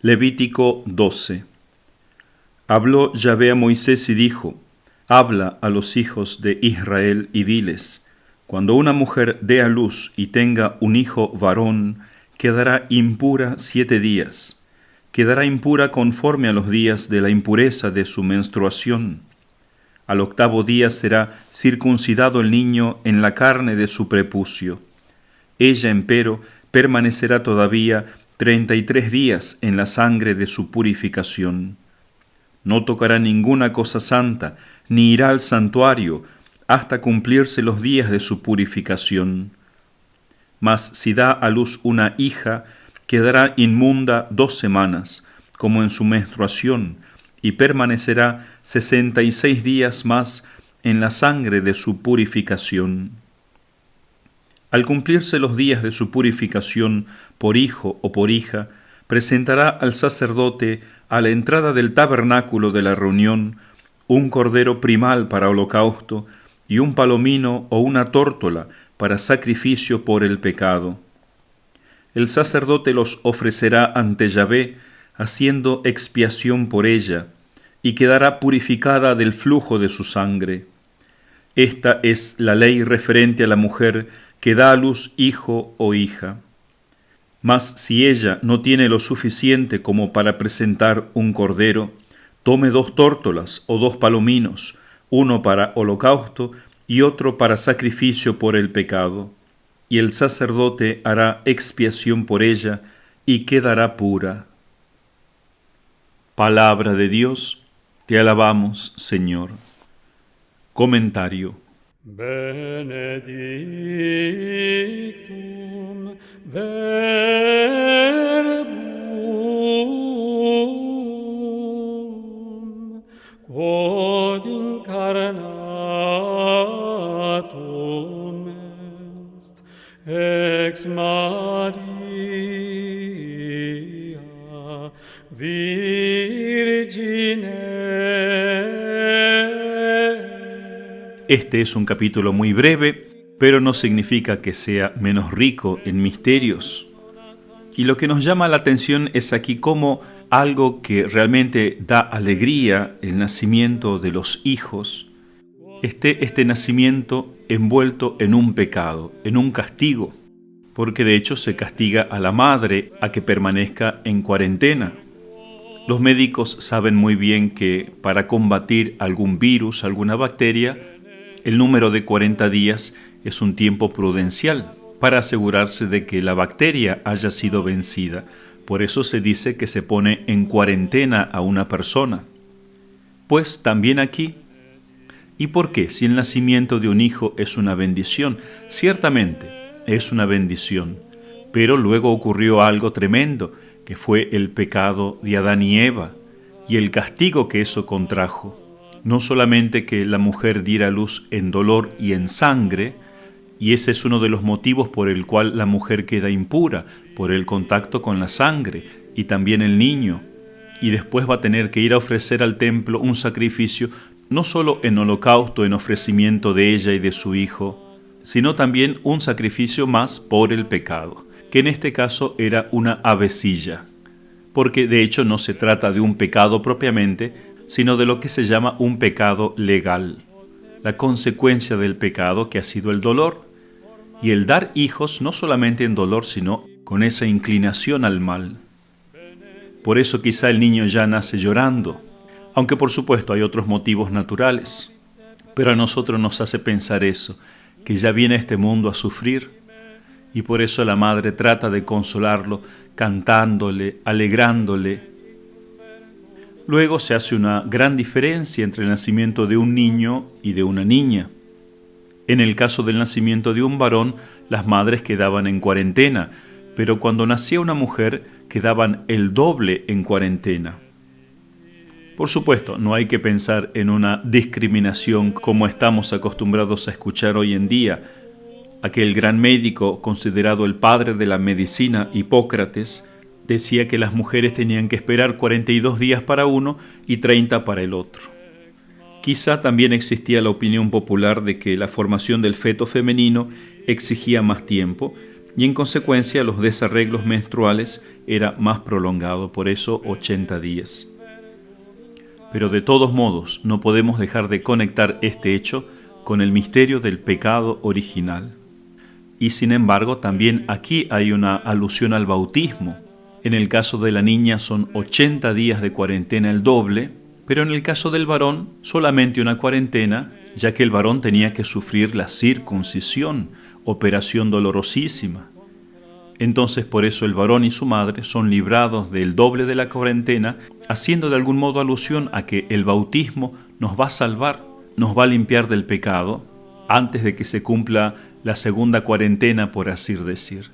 Levítico 12. Habló Yahvé a Moisés y dijo: Habla a los hijos de Israel y diles: Cuando una mujer dé a luz y tenga un hijo varón, quedará impura 7 días. Quedará impura conforme a los días de la impureza de su menstruación. Al 8º día será circuncidado el niño en la carne de su prepucio. Ella, empero, permanecerá todavía 33 días en la sangre de su purificación. No tocará ninguna cosa santa, ni irá al santuario, hasta cumplirse los días de su purificación. Mas si da a luz una hija, quedará inmunda 2 semanas, como en su menstruación, y permanecerá 66 días más en la sangre de su purificación. Al cumplirse los días de su purificación, por hijo o por hija, presentará al sacerdote a la entrada del tabernáculo de la reunión un cordero primal para holocausto y un palomino o una tórtola para sacrificio por el pecado. El sacerdote los ofrecerá ante Yahvé, haciendo expiación por ella, y quedará purificada del flujo de su sangre. Esta es la ley referente a la mujer que da a luz hijo o hija. Mas si ella no tiene lo suficiente como para presentar un cordero, tome 2 tórtolas o 2 palominos, uno para holocausto y otro para sacrificio por el pecado, y el sacerdote hará expiación por ella y quedará pura. Palabra de Dios, te alabamos, Señor. Comentario. Benedictum verbum quod incarnatum est ex Maria Virgine. Este es un capítulo muy breve, pero no significa que sea menos rico en misterios. Y lo que nos llama la atención es aquí cómo algo que realmente da alegría, el nacimiento de los hijos, este nacimiento envuelto en un pecado, en un castigo, porque de hecho se castiga a la madre a que permanezca en cuarentena. Los médicos saben muy bien que para combatir algún virus, alguna bacteria, el número de 40 días es un tiempo prudencial para asegurarse de que la bacteria haya sido vencida. Por eso se dice que se pone en cuarentena a una persona. Pues también aquí. ¿Y por qué? Si el nacimiento de un hijo es una bendición, ciertamente es una bendición, pero luego ocurrió algo tremendo, que fue el pecado de Adán y Eva y el castigo que eso contrajo. No solamente que la mujer diera luz en dolor y en sangre, y ese es uno de los motivos por el cual la mujer queda impura, por el contacto con la sangre, y también el niño, y después va a tener que ir a ofrecer al templo un sacrificio, no solo en holocausto, en ofrecimiento de ella y de su hijo, sino también un sacrificio más por el pecado, que en este caso era una avecilla, porque de hecho no se trata de un pecado propiamente, sino de lo que se llama un pecado legal, la consecuencia del pecado que ha sido el dolor, y el dar hijos no solamente en dolor, sino con esa inclinación al mal. Por eso quizá el niño ya nace llorando, aunque por supuesto hay otros motivos naturales, pero a nosotros nos hace pensar eso, que ya viene a este mundo a sufrir, y por eso la madre trata de consolarlo, cantándole, alegrándole. Luego se hace una gran diferencia entre el nacimiento de un niño y de una niña. En el caso del nacimiento de un varón, las madres quedaban en cuarentena, pero cuando nacía una mujer, quedaban el doble en cuarentena. Por supuesto, no hay que pensar en una discriminación como estamos acostumbrados a escuchar hoy en día. Aquel gran médico, considerado el padre de la medicina, Hipócrates, decía que las mujeres tenían que esperar 42 días para uno y 30 para el otro. Quizá también existía la opinión popular de que la formación del feto femenino exigía más tiempo, y en consecuencia los desarreglos menstruales era más prolongado, por eso 80 días. Pero de todos modos no podemos dejar de conectar este hecho con el misterio del pecado original. Y sin embargo también aquí hay una alusión al bautismo. En el caso de la niña son 80 días de cuarentena el doble, pero en el caso del varón solamente una cuarentena, ya que el varón tenía que sufrir la circuncisión, operación dolorosísima. Entonces por eso el varón y su madre son librados del doble de la cuarentena, haciendo de algún modo alusión a que el bautismo nos va a salvar, nos va a limpiar del pecado, antes de que se cumpla la segunda cuarentena, por así decir.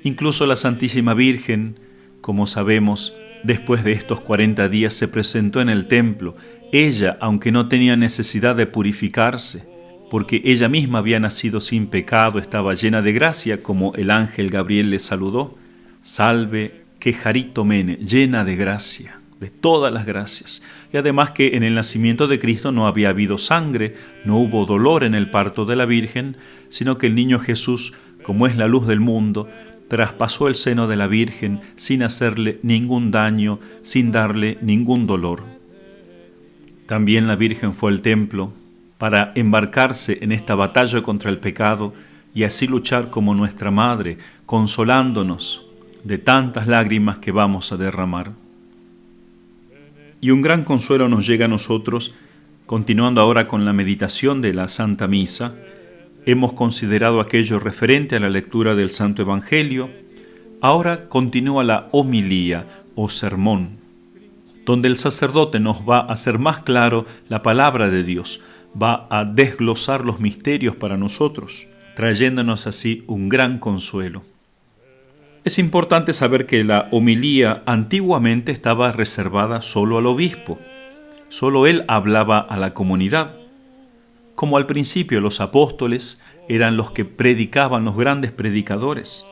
Incluso la Santísima Virgen, como sabemos, después de estos 40 días se presentó en el templo. Ella, aunque no tenía necesidad de purificarse, porque ella misma había nacido sin pecado, estaba llena de gracia, como el ángel Gabriel le saludó. Salve, quejaritomene, llena de gracia, de todas las gracias. Y además que en el nacimiento de Cristo no había habido sangre, no hubo dolor en el parto de la Virgen, sino que el niño Jesús, como es la luz del mundo, traspasó el seno de la Virgen sin hacerle ningún daño, sin darle ningún dolor. También la Virgen fue al templo para embarcarse en esta batalla contra el pecado y así luchar como nuestra Madre, consolándonos de tantas lágrimas que vamos a derramar. Y un gran consuelo nos llega a nosotros, continuando ahora con la meditación de la Santa Misa. Hemos considerado aquello referente a la lectura del Santo Evangelio. Ahora continúa la homilía o sermón, donde el sacerdote nos va a hacer más claro la palabra de Dios, va a desglosar los misterios para nosotros, trayéndonos así un gran consuelo. Es importante saber que la homilía antiguamente estaba reservada solo al obispo. Solo él hablaba a la comunidad. Como al principio los apóstoles eran los que predicaban, los grandes predicadores.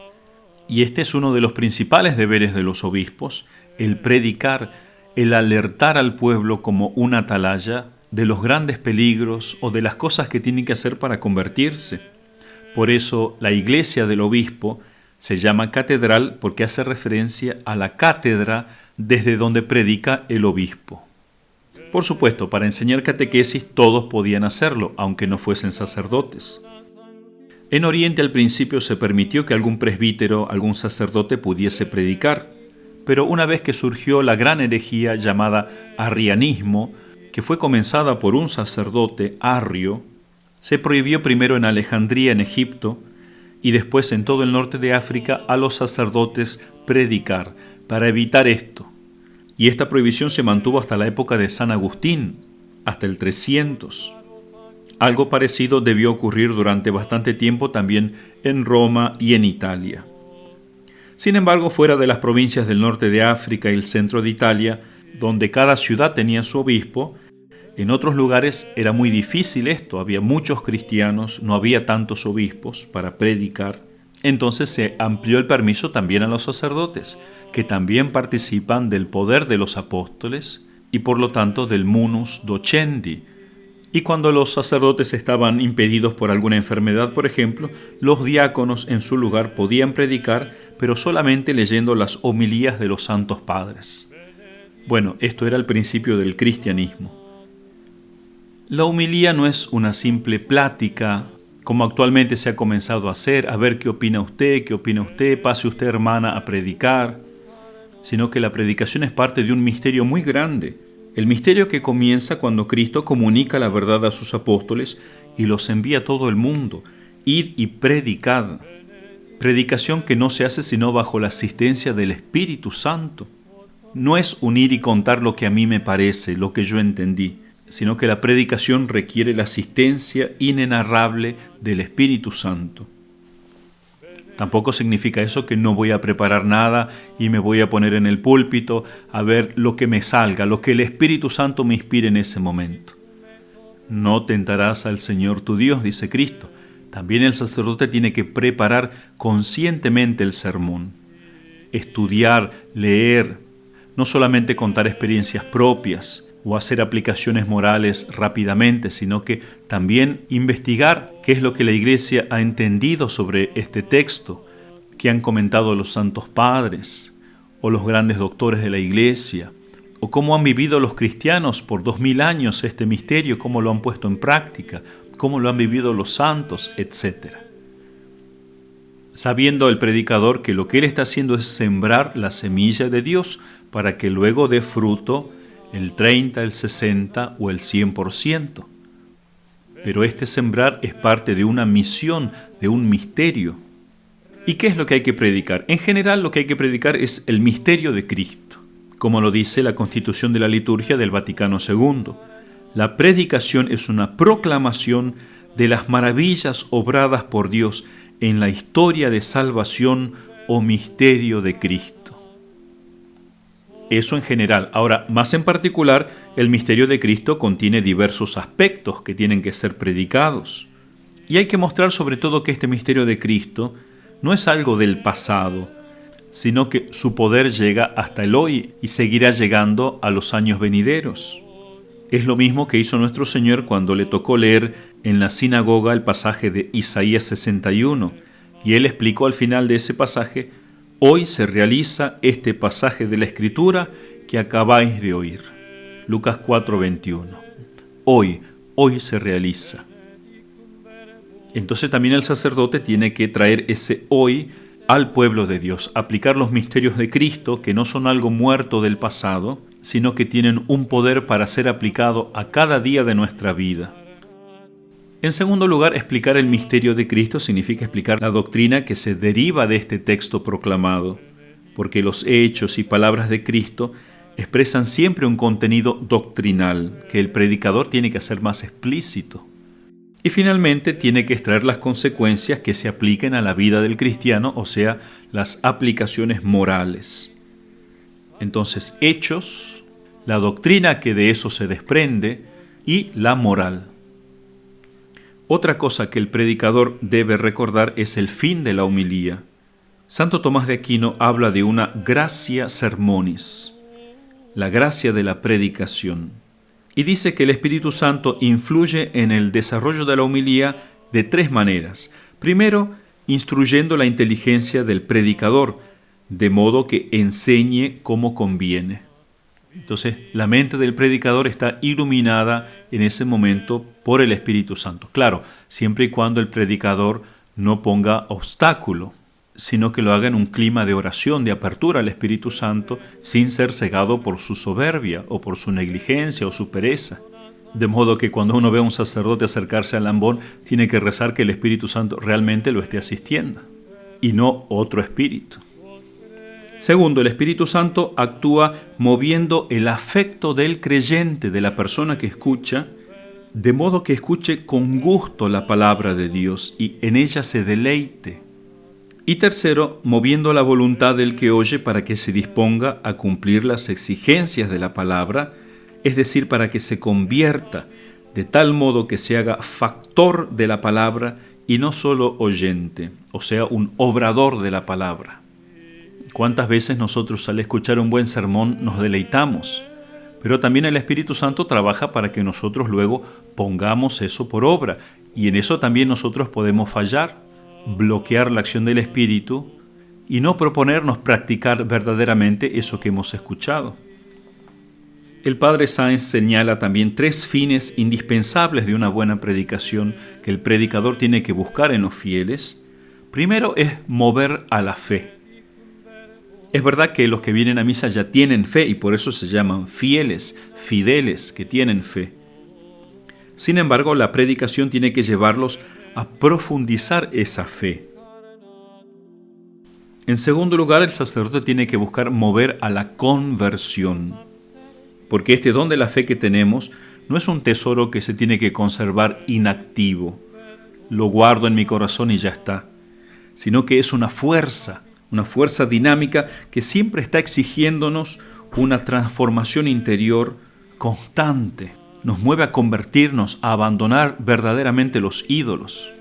Y este es uno de los principales deberes de los obispos, el predicar, el alertar al pueblo como una atalaya de los grandes peligros o de las cosas que tienen que hacer para convertirse. Por eso la iglesia del obispo se llama catedral porque hace referencia a la cátedra desde donde predica el obispo. Por supuesto, para enseñar catequesis todos podían hacerlo, aunque no fuesen sacerdotes. En Oriente al principio se permitió que algún presbítero, algún sacerdote pudiese predicar, pero una vez que surgió la gran herejía llamada arrianismo, que fue comenzada por un sacerdote arrio, se prohibió primero en Alejandría, en Egipto, y después en todo el norte de África a los sacerdotes predicar, para evitar esto. Y esta prohibición se mantuvo hasta la época de San Agustín, hasta el 300. Algo parecido debió ocurrir durante bastante tiempo también en Roma y en Italia. Sin embargo, fuera de las provincias del norte de África y el centro de Italia, donde cada ciudad tenía su obispo, en otros lugares era muy difícil esto, había muchos cristianos, no había tantos obispos para predicar. Entonces se amplió el permiso también a los sacerdotes, que también participan del poder de los apóstoles y por lo tanto del munus docendi. Y cuando los sacerdotes estaban impedidos por alguna enfermedad, por ejemplo, los diáconos en su lugar podían predicar, pero solamente leyendo las homilías de los santos padres. Bueno, esto era el principio del cristianismo. La homilía no es una simple plática, como actualmente se ha comenzado a hacer, a ver qué opina usted, pase usted, hermana, a predicar, sino que la predicación es parte de un misterio muy grande, el misterio que comienza cuando Cristo comunica la verdad a sus apóstoles y los envía a todo el mundo. Id y predicad. Predicación que no se hace sino bajo la asistencia del Espíritu Santo. No es unir y contar lo que a mí me parece, lo que yo entendí, sino que la predicación requiere la asistencia inenarrable del Espíritu Santo. Tampoco significa eso que no voy a preparar nada y me voy a poner en el púlpito a ver lo que me salga, lo que el Espíritu Santo me inspire en ese momento. No tentarás al Señor tu Dios, dice Cristo. También el sacerdote tiene que preparar conscientemente el sermón, estudiar, leer, no solamente contar experiencias propias, o hacer aplicaciones morales rápidamente, sino que también investigar qué es lo que la Iglesia ha entendido sobre este texto, qué han comentado los santos padres o los grandes doctores de la Iglesia, o cómo han vivido los cristianos por 2000 años este misterio, cómo lo han puesto en práctica, cómo lo han vivido los santos, etc. Sabiendo el predicador que lo que él está haciendo es sembrar la semilla de Dios para que luego dé fruto el 30, el 60 o el 100%. Pero este sembrar es parte de una misión, de un misterio. ¿Y qué es lo que hay que predicar? En general lo que hay que predicar es el misterio de Cristo, como lo dice la Constitución de la Liturgia del Vaticano II. La predicación es una proclamación de las maravillas obradas por Dios en la historia de salvación o misterio de Cristo. Eso en general. Ahora, más en particular, el misterio de Cristo contiene diversos aspectos que tienen que ser predicados. Y hay que mostrar sobre todo que este misterio de Cristo no es algo del pasado, sino que su poder llega hasta el hoy y seguirá llegando a los años venideros. Es lo mismo que hizo nuestro Señor cuando le tocó leer en la sinagoga el pasaje de Isaías 61, y Él explicó al final de ese pasaje: hoy se realiza este pasaje de la Escritura que acabáis de oír. Lucas 4:21. Hoy se realiza. Entonces también el sacerdote tiene que traer ese hoy al pueblo de Dios, aplicar los misterios de Cristo, que no son algo muerto del pasado, sino que tienen un poder para ser aplicado a cada día de nuestra vida. En segundo lugar, explicar el misterio de Cristo significa explicar la doctrina que se deriva de este texto proclamado, porque los hechos y palabras de Cristo expresan siempre un contenido doctrinal que el predicador tiene que hacer más explícito. Y finalmente tiene que extraer las consecuencias que se apliquen a la vida del cristiano, o sea, las aplicaciones morales. Entonces, hechos, la doctrina que de eso se desprende y la moral. Otra cosa que el predicador debe recordar es el fin de la homilía. Santo Tomás de Aquino habla de una gratia sermonis, la gracia de la predicación, y dice que el Espíritu Santo influye en el desarrollo de la homilía de tres maneras. Primero, instruyendo la inteligencia del predicador, de modo que enseñe como conviene. Entonces, la mente del predicador está iluminada en ese momento por el Espíritu Santo. Claro, siempre y cuando el predicador no ponga obstáculo, sino que lo haga en un clima de oración, de apertura al Espíritu Santo, sin ser cegado por su soberbia o por su negligencia o su pereza. De modo que cuando uno ve a un sacerdote acercarse al ambón, tiene que rezar que el Espíritu Santo realmente lo esté asistiendo, y no otro espíritu. Segundo, el Espíritu Santo actúa moviendo el afecto del creyente, de la persona que escucha, de modo que escuche con gusto la palabra de Dios y en ella se deleite. Y tercero, moviendo la voluntad del que oye para que se disponga a cumplir las exigencias de la palabra, es decir, para que se convierta, de tal modo que se haga factor de la palabra y no solo oyente, o sea, un obrador de la palabra. ¿Cuántas veces nosotros al escuchar un buen sermón nos deleitamos? Pero también el Espíritu Santo trabaja para que nosotros luego pongamos eso por obra, y en eso también nosotros podemos fallar, bloquear la acción del Espíritu y no proponernos practicar verdaderamente eso que hemos escuchado. El padre Sáenz señala también tres fines indispensables de una buena predicación que el predicador tiene que buscar en los fieles. Primero es mover a la fe. Es verdad que los que vienen a misa ya tienen fe y por eso se llaman fieles, fideles, que tienen fe. Sin embargo, la predicación tiene que llevarlos a profundizar esa fe. En segundo lugar, el sacerdote tiene que buscar mover a la conversión, porque este don de la fe que tenemos no es un tesoro que se tiene que conservar inactivo, lo guardo en mi corazón y ya está, sino que es una fuerza dinámica que siempre está exigiéndonos una transformación interior constante. Nos mueve a convertirnos, a abandonar verdaderamente los ídolos.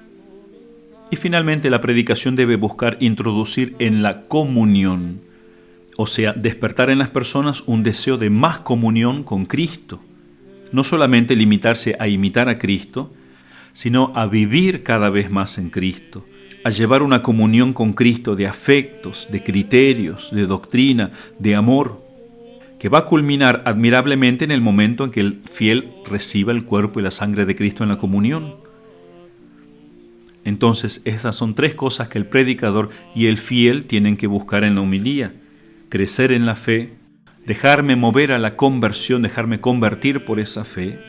Y finalmente la predicación debe buscar introducir en la comunión, o sea, despertar en las personas un deseo de más comunión con Cristo, no solamente limitarse a imitar a Cristo, sino a vivir cada vez más en Cristo, a llevar una comunión con Cristo de afectos, de criterios, de doctrina, de amor, que va a culminar admirablemente en el momento en que el fiel reciba el cuerpo y la sangre de Cristo en la comunión. Entonces, esas son tres cosas que el predicador y el fiel tienen que buscar en la homilía: crecer en la fe, dejarme mover a la conversión, dejarme convertir por esa fe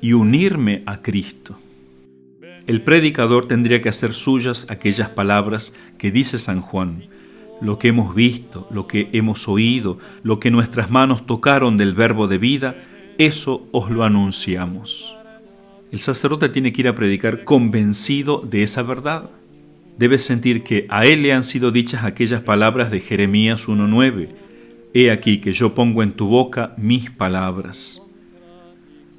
y unirme a Cristo. El predicador tendría que hacer suyas aquellas palabras que dice San Juan: lo que hemos visto, lo que hemos oído, lo que nuestras manos tocaron del verbo de vida, eso os lo anunciamos. El sacerdote tiene que ir a predicar convencido de esa verdad. Debe sentir que a él le han sido dichas aquellas palabras de Jeremías 1:9. He aquí que yo pongo en tu boca mis palabras.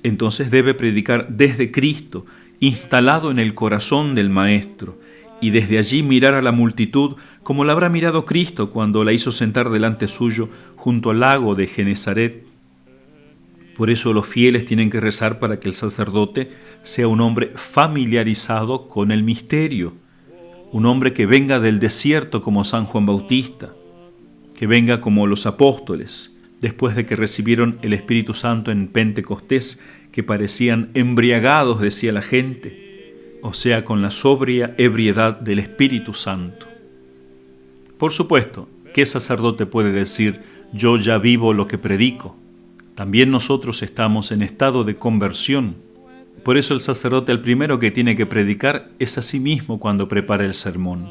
Entonces debe predicar desde Cristo, instalado en el corazón del Maestro, y desde allí mirar a la multitud como la habrá mirado Cristo cuando la hizo sentar delante suyo junto al lago de Genezaret. Por eso los fieles tienen que rezar para que el sacerdote sea un hombre familiarizado con el misterio, un hombre que venga del desierto como San Juan Bautista, que venga como los apóstoles, después de que recibieron el Espíritu Santo en Pentecostés, que parecían embriagados, decía la gente, o sea, con la sobria ebriedad del Espíritu Santo. Por supuesto, ¿qué sacerdote puede decir: yo ya vivo lo que predico? También nosotros estamos en estado de conversión. Por eso el sacerdote el primero que tiene que predicar es a sí mismo cuando prepara el sermón.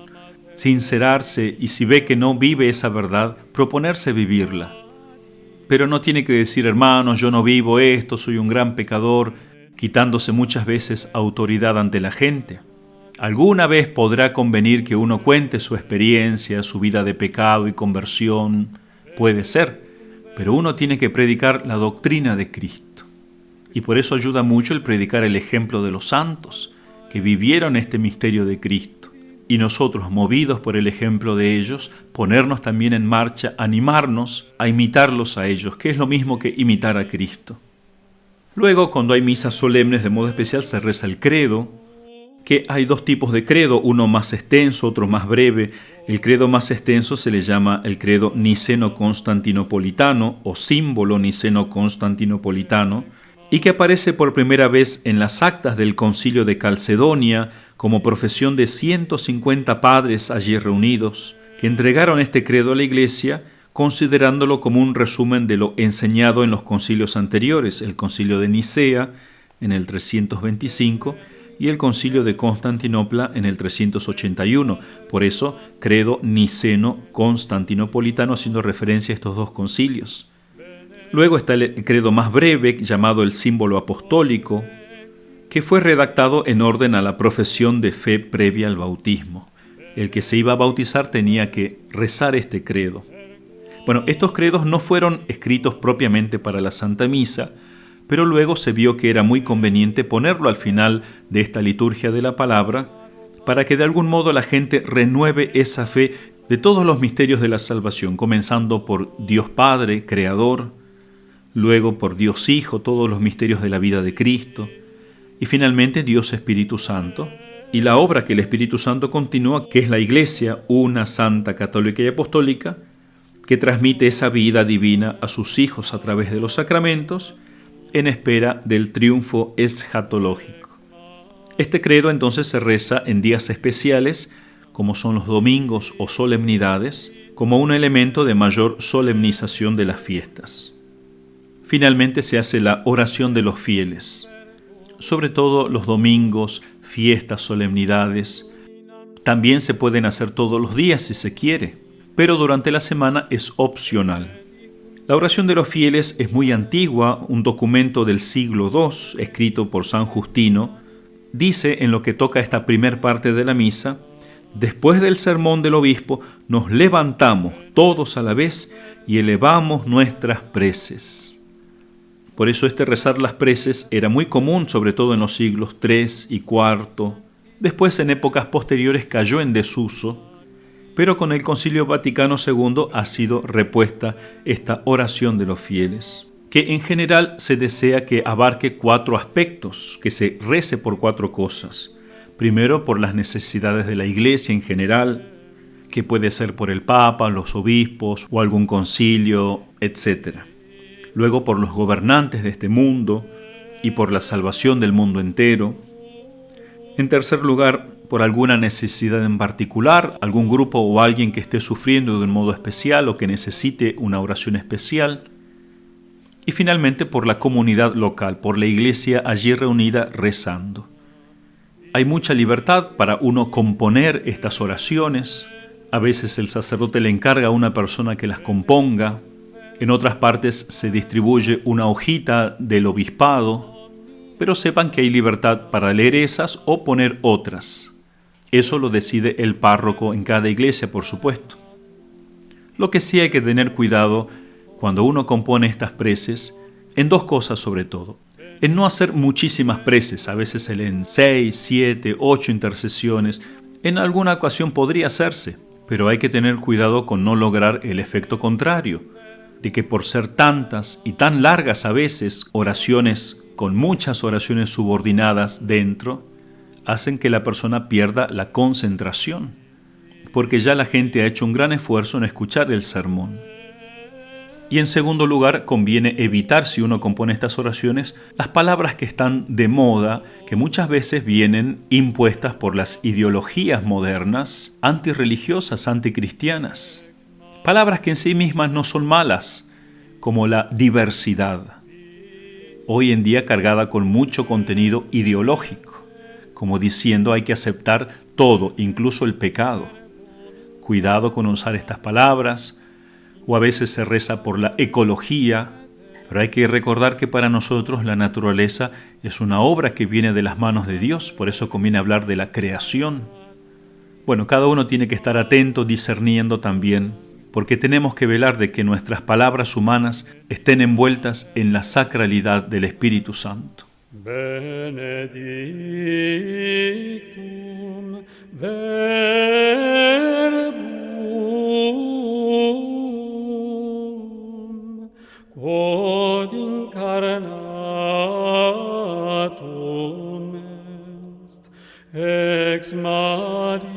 Sincerarse y, si ve que no vive esa verdad, proponerse vivirla. Pero no tiene que decir: hermanos, yo no vivo esto, soy un gran pecador, quitándose muchas veces autoridad ante la gente. Alguna vez podrá convenir que uno cuente su experiencia, su vida de pecado y conversión, puede ser, pero uno tiene que predicar la doctrina de Cristo. Y por eso ayuda mucho el predicar el ejemplo de los santos, que vivieron este misterio de Cristo. Y nosotros, movidos por el ejemplo de ellos, ponernos también en marcha, animarnos a imitarlos a ellos, que es lo mismo que imitar a Cristo. Luego, cuando hay misas solemnes, de modo especial se reza el credo, que hay dos tipos de credo, uno más extenso, otro más breve. El credo más extenso se le llama el credo niceno-constantinopolitano o símbolo niceno-constantinopolitano, y que aparece por primera vez en las actas del Concilio de Calcedonia como profesión de 150 padres allí reunidos, que entregaron este credo a la Iglesia considerándolo como un resumen de lo enseñado en los concilios anteriores, el Concilio de Nicea en el 325 y el Concilio de Constantinopla en el 381. Por eso, credo niceno-constantinopolitano, haciendo referencia a estos dos concilios. Luego está el credo más breve, llamado el símbolo apostólico, que fue redactado en orden a la profesión de fe previa al bautismo. El que se iba a bautizar tenía que rezar este credo. Bueno, estos credos no fueron escritos propiamente para la Santa Misa, pero luego se vio que era muy conveniente ponerlo al final de esta liturgia de la palabra para que de algún modo la gente renueve esa fe de todos los misterios de la salvación, comenzando por Dios Padre, Creador, luego por Dios Hijo, todos los misterios de la vida de Cristo, y finalmente Dios Espíritu Santo, y la obra que el Espíritu Santo continúa, que es la Iglesia, una santa, católica y apostólica, que transmite esa vida divina a sus hijos a través de los sacramentos, en espera del triunfo eschatológico. Este credo entonces se reza en días especiales, como son los domingos o solemnidades, como un elemento de mayor solemnización de las fiestas. Finalmente se hace la oración de los fieles, sobre todo los domingos, fiestas, solemnidades. También se pueden hacer todos los días si se quiere, pero durante la semana es opcional. La oración de los fieles es muy antigua, un documento del siglo II, escrito por San Justino, dice en lo que toca esta primer parte de la misa: después del sermón del obispo, nos levantamos todos a la vez y elevamos nuestras preces. Por eso este rezar las preces era muy común, sobre todo en los siglos III y IV. Después, en épocas posteriores, cayó en desuso, pero con el Concilio Vaticano II ha sido repuesta esta oración de los fieles, que en general se desea que abarque 4 aspectos, que se rece por 4 cosas. Primero, por las necesidades de la Iglesia en general, que puede ser por el Papa, los obispos o algún concilio, etc. Luego, por los gobernantes de este mundo y por la salvación del mundo entero. En tercer lugar, por alguna necesidad en particular, algún grupo o alguien que esté sufriendo de un modo especial o que necesite una oración especial. Y finalmente por la comunidad local, por la iglesia allí reunida rezando. Hay mucha libertad para uno componer estas oraciones. A veces el sacerdote le encarga a una persona que las componga. En otras partes se distribuye una hojita del obispado. Pero sepan que hay libertad para leer esas o poner otras. Eso lo decide el párroco en cada iglesia, por supuesto. Lo que sí hay que tener cuidado cuando uno compone estas preces, en 2 cosas sobre todo. En no hacer muchísimas preces, a veces se leen 6, 7, 8 intercesiones. En alguna ocasión podría hacerse, pero hay que tener cuidado con no lograr el efecto contrario, de que por ser tantas y tan largas a veces oraciones con muchas oraciones subordinadas dentro, hacen que la persona pierda la concentración, porque ya la gente ha hecho un gran esfuerzo en escuchar el sermón. Y en segundo lugar, conviene evitar, si uno compone estas oraciones, las palabras que están de moda, que muchas veces vienen impuestas por las ideologías modernas, antirreligiosas, anticristianas. Palabras que en sí mismas no son malas, como la diversidad, hoy en día cargada con mucho contenido ideológico, como diciendo hay que aceptar todo, incluso el pecado. Cuidado con usar estas palabras, o a veces se reza por la ecología, pero hay que recordar que para nosotros la naturaleza es una obra que viene de las manos de Dios, por eso conviene hablar de la creación. Bueno, cada uno tiene que estar atento, discerniendo también, porque tenemos que velar de que nuestras palabras humanas estén envueltas en la sacralidad del Espíritu Santo. Benedictum verbum quod incarnatum est ex Maria